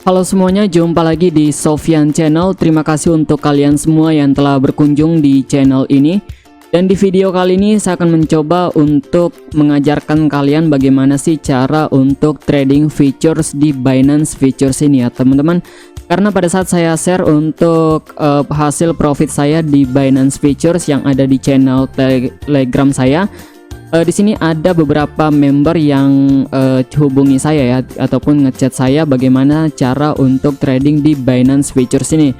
Halo semuanya, jumpa lagi di Sofyan Channel. Terima kasih untuk kalian semua yang telah berkunjung di channel ini. Dan di video kali ini saya akan mencoba untuk mengajarkan kalian bagaimana sih cara untuk trading futures di Binance Futures ini ya teman-teman. Karena pada saat saya share untuk hasil profit saya di Binance Futures yang ada di channel Telegram saya, di sini ada beberapa member yang hubungi saya ya, ataupun ngechat saya bagaimana cara untuk trading di Binance Futures ini.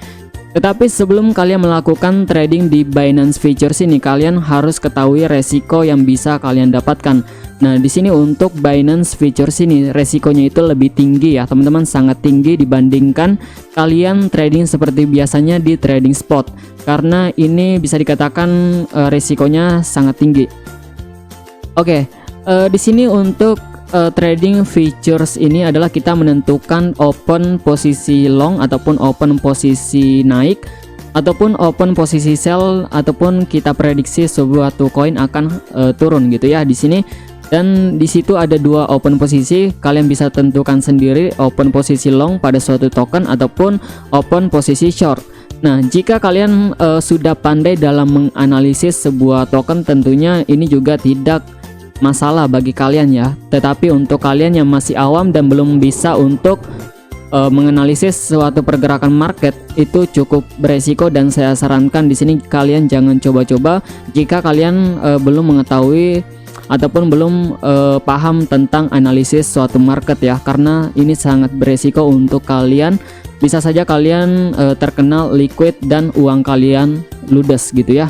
Tetapi sebelum kalian melakukan trading di Binance Futures ini, kalian harus ketahui resiko yang bisa kalian dapatkan. Nah, di sini untuk Binance Futures ini resikonya itu lebih tinggi ya, teman-teman, sangat tinggi dibandingkan kalian trading seperti biasanya di trading spot. Karena ini bisa dikatakan resikonya sangat tinggi. Oke, di sini untuk trading futures ini adalah kita menentukan open posisi long ataupun open posisi naik ataupun open posisi sell ataupun kita prediksi sebuah koin akan turun gitu ya di sini. Dan di situ ada dua open posisi, kalian bisa tentukan sendiri open posisi long pada suatu token ataupun open posisi short. Nah, jika kalian sudah pandai dalam menganalisis sebuah token, tentunya ini juga tidak masalah bagi kalian ya. Tetapi untuk kalian yang masih awam dan belum bisa untuk menganalisis suatu pergerakan market, itu cukup beresiko dan saya sarankan di sini kalian jangan coba-coba jika kalian belum mengetahui ataupun belum paham tentang analisis suatu market ya, karena ini sangat beresiko untuk kalian. Bisa saja kalian terkena liquid dan uang kalian ludes gitu ya.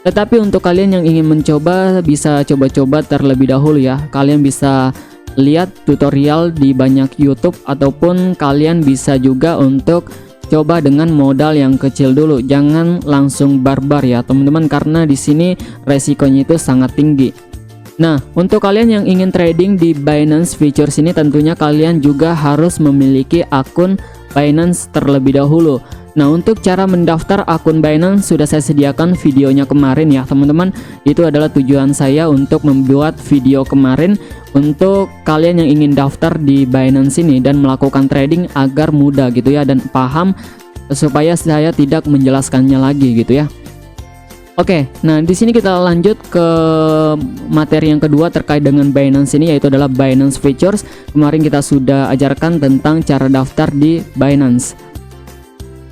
Tetapi untuk kalian yang ingin mencoba, bisa coba-coba terlebih dahulu ya. Kalian bisa lihat tutorial di banyak YouTube ataupun kalian bisa juga untuk coba dengan modal yang kecil dulu. Jangan langsung barbar ya teman-teman, karena di sini resikonya itu sangat tinggi. Nah, untuk kalian yang ingin trading di Binance Futures ini, tentunya kalian juga harus memiliki akun Binance terlebih dahulu. Nah, untuk cara mendaftar akun Binance sudah saya sediakan videonya kemarin ya teman-teman. Itu adalah tujuan saya untuk membuat video kemarin untuk kalian yang ingin daftar di Binance ini dan melakukan trading agar mudah gitu ya, dan paham, supaya saya tidak menjelaskannya lagi gitu ya. Oke, nah di sini kita lanjut ke materi yang kedua terkait dengan Binance ini, yaitu adalah Binance Futures. Kemarin kita sudah ajarkan tentang cara daftar di Binance.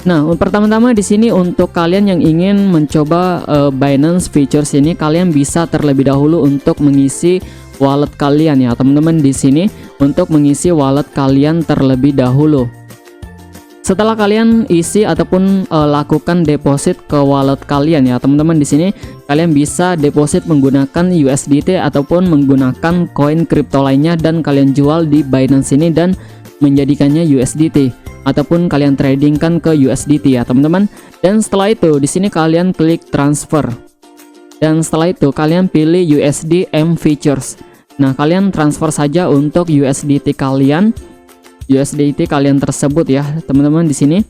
Nah, pertama-tama di sini untuk kalian yang ingin mencoba Binance Futures ini, kalian bisa terlebih dahulu untuk mengisi wallet kalian ya, teman-teman. Di sini untuk mengisi wallet kalian terlebih dahulu. Setelah kalian isi ataupun lakukan deposit ke wallet kalian ya, teman-teman, di sini kalian bisa deposit menggunakan USDT ataupun menggunakan koin kripto lainnya dan kalian jual di Binance ini dan menjadikannya USDT. Ataupun kalian tradingkan ke USDT ya teman-teman. Dan setelah itu di sini kalian klik transfer. Dan setelah itu kalian pilih USD M Futures. Nah, kalian transfer saja untuk USDT kalian tersebut ya teman-teman, di sini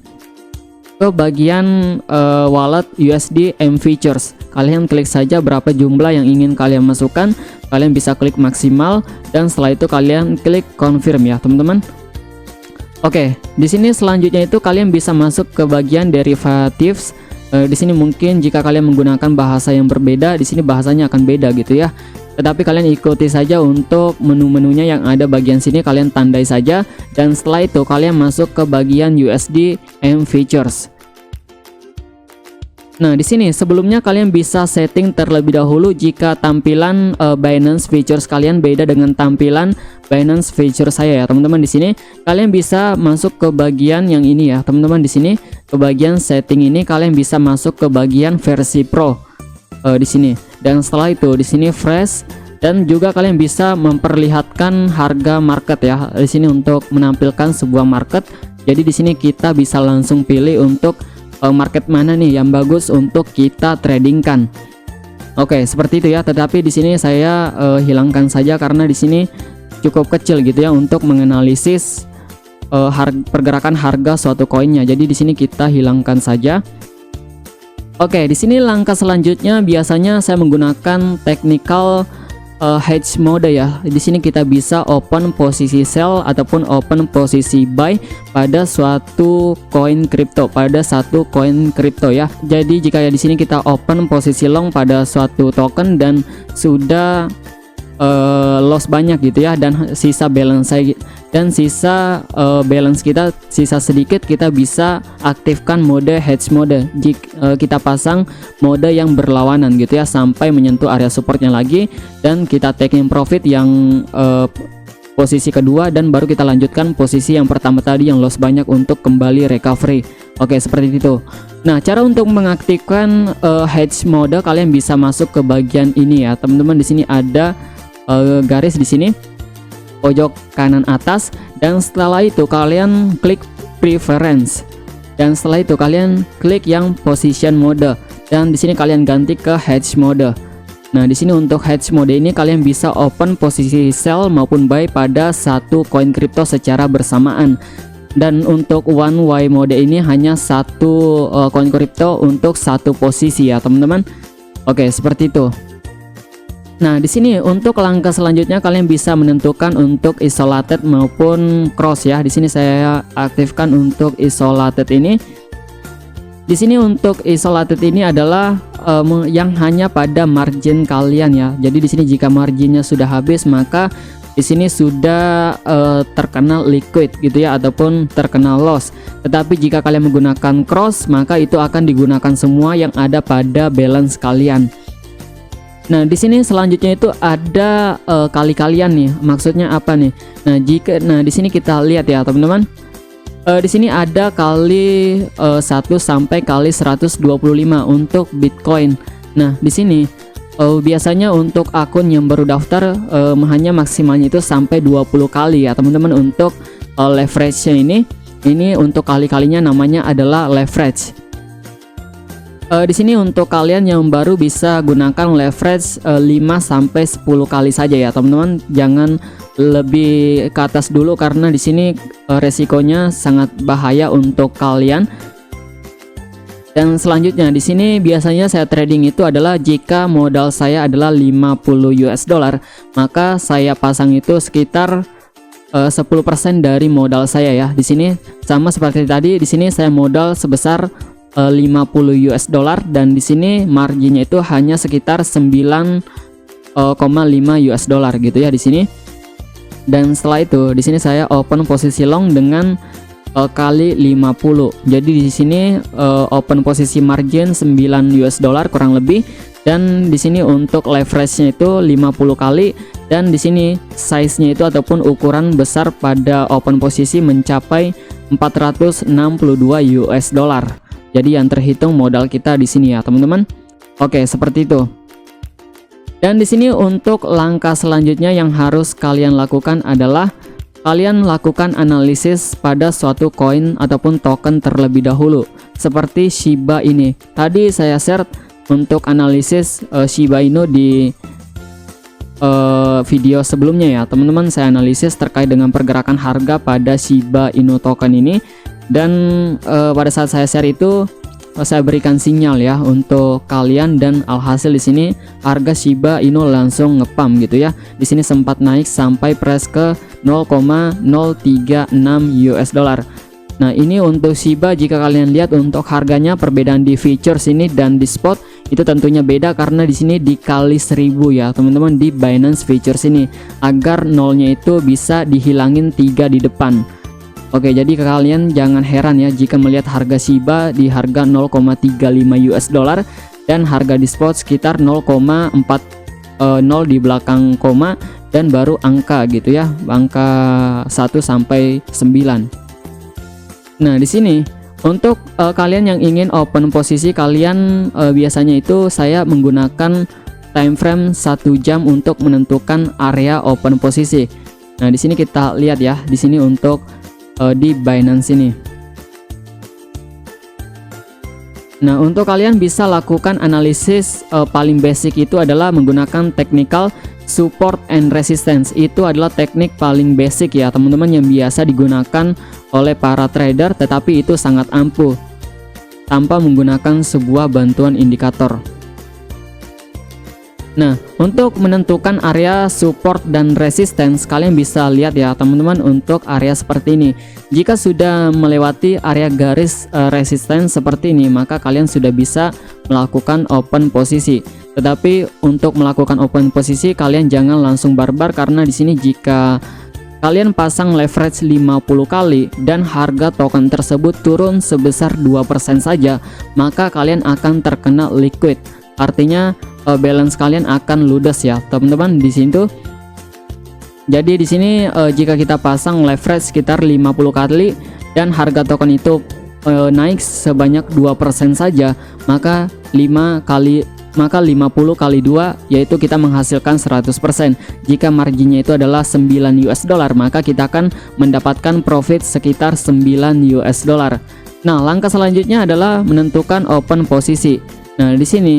ke bagian wallet USD M Futures. Kalian klik saja berapa jumlah yang ingin kalian masukkan. Kalian bisa klik maksimal dan setelah itu kalian klik confirm ya teman-teman. Oke, di sini selanjutnya itu kalian bisa masuk ke bagian derivatives. Di sini mungkin jika kalian menggunakan bahasa yang berbeda, di sini bahasanya akan beda gitu ya. Tetapi kalian ikuti saja untuk menu-menunya yang ada bagian sini, kalian tandai saja dan setelah itu kalian masuk ke bagian USD M Futures. Nah, di sini sebelumnya kalian bisa setting terlebih dahulu jika tampilan Binance Futures kalian beda dengan tampilan Binance Futures saya ya, teman-teman. Di sini kalian bisa masuk ke bagian yang ini ya, teman-teman. Di sini ke bagian setting ini kalian bisa masuk ke bagian versi Pro di sini. Dan setelah itu di sini fresh dan juga kalian bisa memperlihatkan harga market ya. Di sini untuk menampilkan sebuah market. Jadi di sini kita bisa langsung pilih untuk market mana nih yang bagus untuk kita tradingkan. Oke, seperti itu ya. Tetapi di sini saya hilangkan saja karena di sini cukup kecil gitu ya untuk menganalisis pergerakan harga suatu koinnya. Jadi di sini kita hilangkan saja. Oke, di sini langkah selanjutnya biasanya saya menggunakan technical hedge mode ya. Di sini kita bisa open posisi sell ataupun open posisi buy pada suatu koin kripto, pada satu koin kripto ya. Jadi jika di sini kita open posisi long pada suatu token dan sudah loss banyak gitu ya, dan sisa balance kita sisa sedikit, kita bisa aktifkan mode hedge mode. Jika kita pasang mode yang berlawanan gitu ya sampai menyentuh area supportnya lagi, dan kita taking profit yang posisi kedua, dan baru kita lanjutkan posisi yang pertama tadi yang loss banyak untuk kembali recovery. Oke, seperti itu. Nah, cara untuk mengaktifkan hedge mode, kalian bisa masuk ke bagian ini ya teman-teman. Di sini ada garis di sini pojok kanan atas, dan setelah itu kalian klik preference, dan setelah itu kalian klik yang position mode, dan di sini kalian ganti ke hedge mode. Nah, di sini untuk hedge mode ini kalian bisa open posisi sell maupun buy pada satu koin kripto secara bersamaan. Dan untuk one way mode ini hanya satu koin kripto untuk satu posisi ya teman-teman. Oke, seperti itu. Nah, di sini untuk langkah selanjutnya kalian bisa menentukan untuk isolated maupun cross ya. Di sini saya aktifkan untuk isolated ini. Di sini untuk isolated ini adalah yang hanya pada margin kalian ya. Jadi di sini jika marginnya sudah habis, maka di sini sudah terkena liquid gitu ya, ataupun terkena loss. Tetapi jika kalian menggunakan cross, maka itu akan digunakan semua yang ada pada balance kalian. Nah, di sini selanjutnya itu ada kali-kalian nih. Maksudnya apa nih? Nah, di sini kita lihat ya, teman-teman. Di sini ada kali 1 sampai kali 125 untuk Bitcoin. Nah, di sini biasanya untuk akun yang baru daftar hanya maksimalnya itu sampai 20 kali ya, teman-teman. Untuk leverage-nya ini untuk kali-kalinya namanya adalah leverage. Di sini untuk kalian yang baru bisa gunakan leverage 5 sampai 10 kali saja ya, teman-teman. Jangan lebih ke atas dulu karena di sini resikonya sangat bahaya untuk kalian. Dan selanjutnya di sini biasanya saya trading itu adalah jika modal saya adalah 50 US dollar, maka saya pasang itu sekitar 10% dari modal saya ya. Di sini sama seperti tadi, di sini saya modal sebesar 50 US dollar, dan di sini marginnya itu hanya sekitar 9,5 US dollar gitu ya di sini. Dan setelah itu di sini saya open posisi long dengan kali 50. Jadi di sini open posisi margin 9 US dollar kurang lebih, dan di sini untuk leverage-nya itu 50 kali, dan di sini size-nya itu ataupun ukuran besar pada open posisi mencapai 462 US dollar. Jadi yang terhitung modal kita di sini ya, teman-teman. Oke, seperti itu. Dan di sini untuk langkah selanjutnya yang harus kalian lakukan adalah kalian lakukan analisis pada suatu koin ataupun token terlebih dahulu. Seperti Shiba ini. Tadi saya share untuk analisis Shiba Inu di video sebelumnya ya, teman-teman. Saya analisis terkait dengan pergerakan harga pada Shiba Inu token ini. Dan pada saat saya share itu saya berikan sinyal ya untuk kalian, dan alhasil di sini harga Shiba Inu langsung ngepam gitu ya. Di sini sempat naik sampai press ke 0,036 US dollar. Nah, ini untuk Shiba. Jika kalian lihat untuk harganya, perbedaan di futures ini dan di spot itu tentunya beda karena di sini dikali 1000 ya, teman-teman, di Binance Futures ini, agar nolnya itu bisa dihilangin 3 di depan. Oke, jadi kalian jangan heran ya jika melihat harga Shiba di harga 0,35 US dollar dan harga di spot sekitar 0,40 di belakang koma dan baru angka gitu ya, angka 1 sampai 9. Nah, di sini untuk kalian yang ingin open posisi, kalian biasanya itu saya menggunakan time frame 1 jam untuk menentukan area open posisi. Nah, di sini kita lihat ya, di sini untuk di Binance ini. Nah, untuk kalian bisa lakukan analisis paling basic itu adalah menggunakan technical support and resistance. Itu adalah teknik paling basic ya, teman-teman, yang biasa digunakan oleh para trader, tetapi itu sangat ampuh tanpa menggunakan sebuah bantuan indikator. Nah, untuk menentukan area support dan resistance, kalian bisa lihat ya teman-teman untuk area seperti ini. Jika sudah melewati area garis resistance seperti ini, maka kalian sudah bisa melakukan open posisi. Tetapi untuk melakukan open posisi, kalian jangan langsung barbar, karena di sini jika kalian pasang leverage 50 kali dan harga token tersebut turun sebesar 2% saja, maka kalian akan terkena liquid. Artinya balance kalian akan ludes ya teman-teman di sini tuh. Jadi di sini jika kita pasang leverage sekitar 50 kali dan harga token itu naik sebanyak 2% saja, maka 50 kali 2 yaitu kita menghasilkan 100%. Jika marginnya itu adalah 9 US dollar, maka kita akan mendapatkan profit sekitar 9 US dollar. Nah, langkah selanjutnya adalah menentukan open posisi. Nah, di sini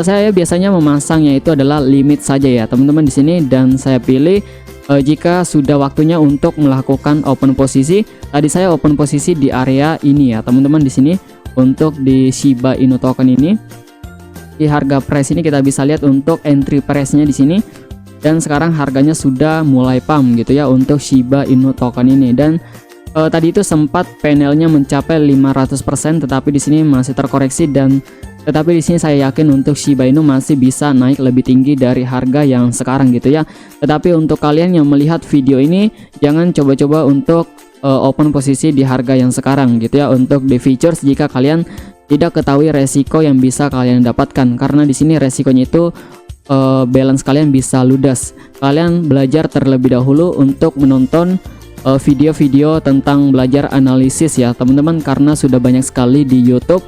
saya biasanya memasangnya itu adalah limit saja ya teman-teman di sini, dan saya pilih jika sudah waktunya untuk melakukan open posisi. Tadi saya open posisi di area ini ya teman-teman di sini untuk di Shiba Inu token ini. Di harga price ini kita bisa lihat untuk entry price-nya di sini, dan sekarang harganya sudah mulai pump gitu ya untuk Shiba Inu token ini. Dan tadi itu sempat panelnya mencapai 500%, tetapi di sini masih terkoreksi, dan tetapi di sini saya yakin untuk Shiba Inu masih bisa naik lebih tinggi dari harga yang sekarang gitu ya. Tetapi untuk kalian yang melihat video ini, jangan coba-coba untuk open posisi di harga yang sekarang gitu ya untuk di futures, jika kalian tidak ketahui resiko yang bisa kalian dapatkan, karena di sini resikonya itu balance kalian bisa ludes. Kalian belajar terlebih dahulu untuk menonton video-video tentang belajar analisis ya teman-teman, karena sudah banyak sekali di YouTube,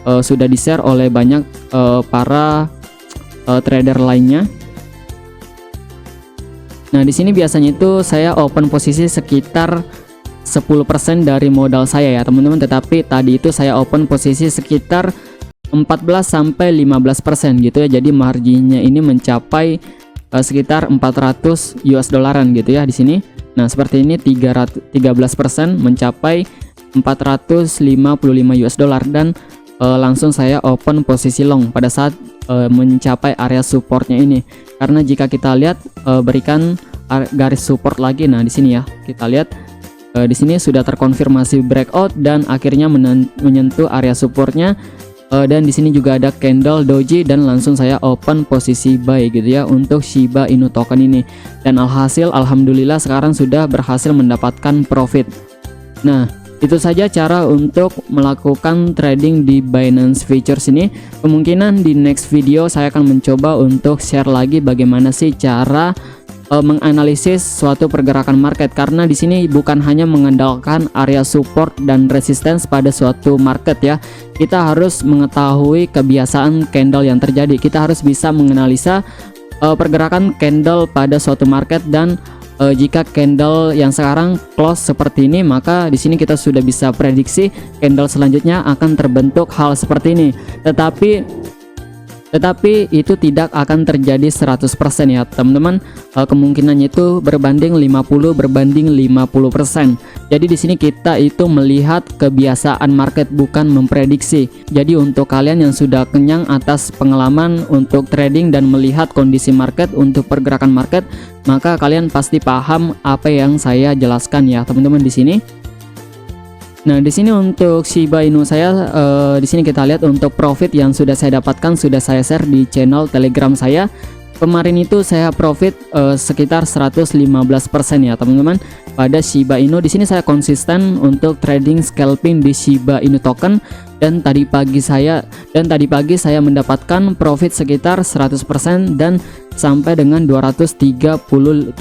sudah di-share oleh banyak para trader lainnya. Nah, di sini biasanya itu saya open posisi sekitar 10% dari modal saya ya teman-teman, tetapi tadi itu saya open posisi sekitar 14-15% gitu ya. Jadi marginnya ini mencapai sekitar 400 US dollaran gitu ya di sini. Nah, seperti ini 13% mencapai 455 US dollar, dan langsung saya open posisi long pada saat mencapai area supportnya ini. Karena jika kita lihat berikan garis support lagi, nah di sini ya kita lihat di sini sudah terkonfirmasi breakout dan akhirnya menyentuh area supportnya, dan di sini juga ada candle doji, dan langsung saya open posisi buy gitu ya untuk Shiba Inu token ini. Dan alhasil alhamdulillah sekarang sudah berhasil mendapatkan profit. Nah, itu saja cara untuk melakukan trading di Binance Futures ini. Kemungkinan di next video saya akan mencoba untuk share lagi bagaimana sih cara menganalisis suatu pergerakan market, karena di sini bukan hanya mengandalkan area support dan resistance pada suatu market ya. Kita harus mengetahui kebiasaan candle yang terjadi. Kita harus bisa menganalisa pergerakan candle pada suatu market, dan jika candle yang sekarang close seperti ini, maka di sini kita sudah bisa prediksi candle selanjutnya akan terbentuk hal seperti ini. Tetapi itu tidak akan terjadi 100% ya teman-teman. Kemungkinannya itu berbanding 50/50%. Jadi di sini kita itu melihat kebiasaan market, bukan memprediksi. Jadi untuk kalian yang sudah kenyang atas pengalaman untuk trading dan melihat kondisi market untuk pergerakan market, maka kalian pasti paham apa yang saya jelaskan ya teman-teman di sini. Nah, di sini untuk Shiba Inu saya di sini kita lihat untuk profit yang sudah saya dapatkan, sudah saya share di channel Telegram saya. Kemarin itu saya profit sekitar 115% ya teman-teman pada Shiba Inu. Di sini saya konsisten untuk trading scalping di Shiba Inu token, dan tadi pagi saya mendapatkan profit sekitar 100% dan sampai dengan 237%.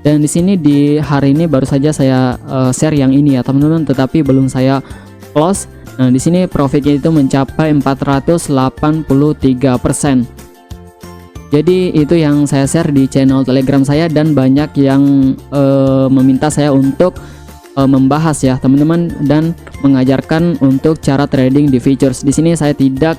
Dan di sini di hari ini baru saja saya share yang ini ya teman-teman, tetapi belum saya close. Nah, di sini profitnya itu mencapai 483%. Jadi itu yang saya share di channel Telegram saya, dan banyak yang meminta saya untuk membahas ya teman-teman, dan mengajarkan untuk cara trading di futures. Di sini saya tidak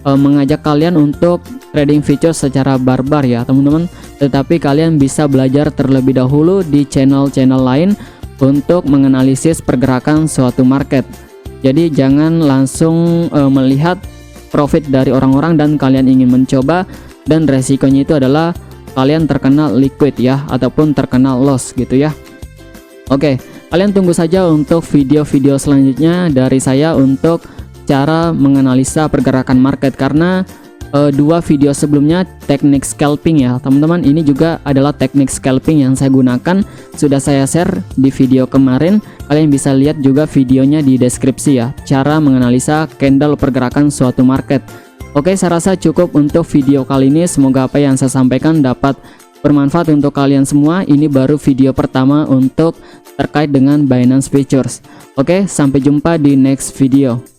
mengajak kalian untuk trading futures secara barbar ya teman-teman, tetapi kalian bisa belajar terlebih dahulu di channel-channel lain untuk menganalisis pergerakan suatu market. Jadi jangan langsung melihat profit dari orang-orang dan kalian ingin mencoba dan resikonya itu adalah kalian terkena liquid ya, ataupun terkena loss gitu ya. Oke, kalian tunggu saja untuk video-video selanjutnya dari saya untuk cara menganalisa pergerakan market, karena dua video sebelumnya teknik scalping ya teman-teman, ini juga adalah teknik scalping yang saya gunakan, sudah saya share di video kemarin. Kalian bisa lihat juga videonya di deskripsi ya, cara menganalisa candle pergerakan suatu market. Oke, saya rasa cukup untuk video kali ini. Semoga apa yang saya sampaikan dapat bermanfaat untuk kalian semua. Ini baru video pertama untuk terkait dengan Binance Futures. Oke, sampai jumpa di next video.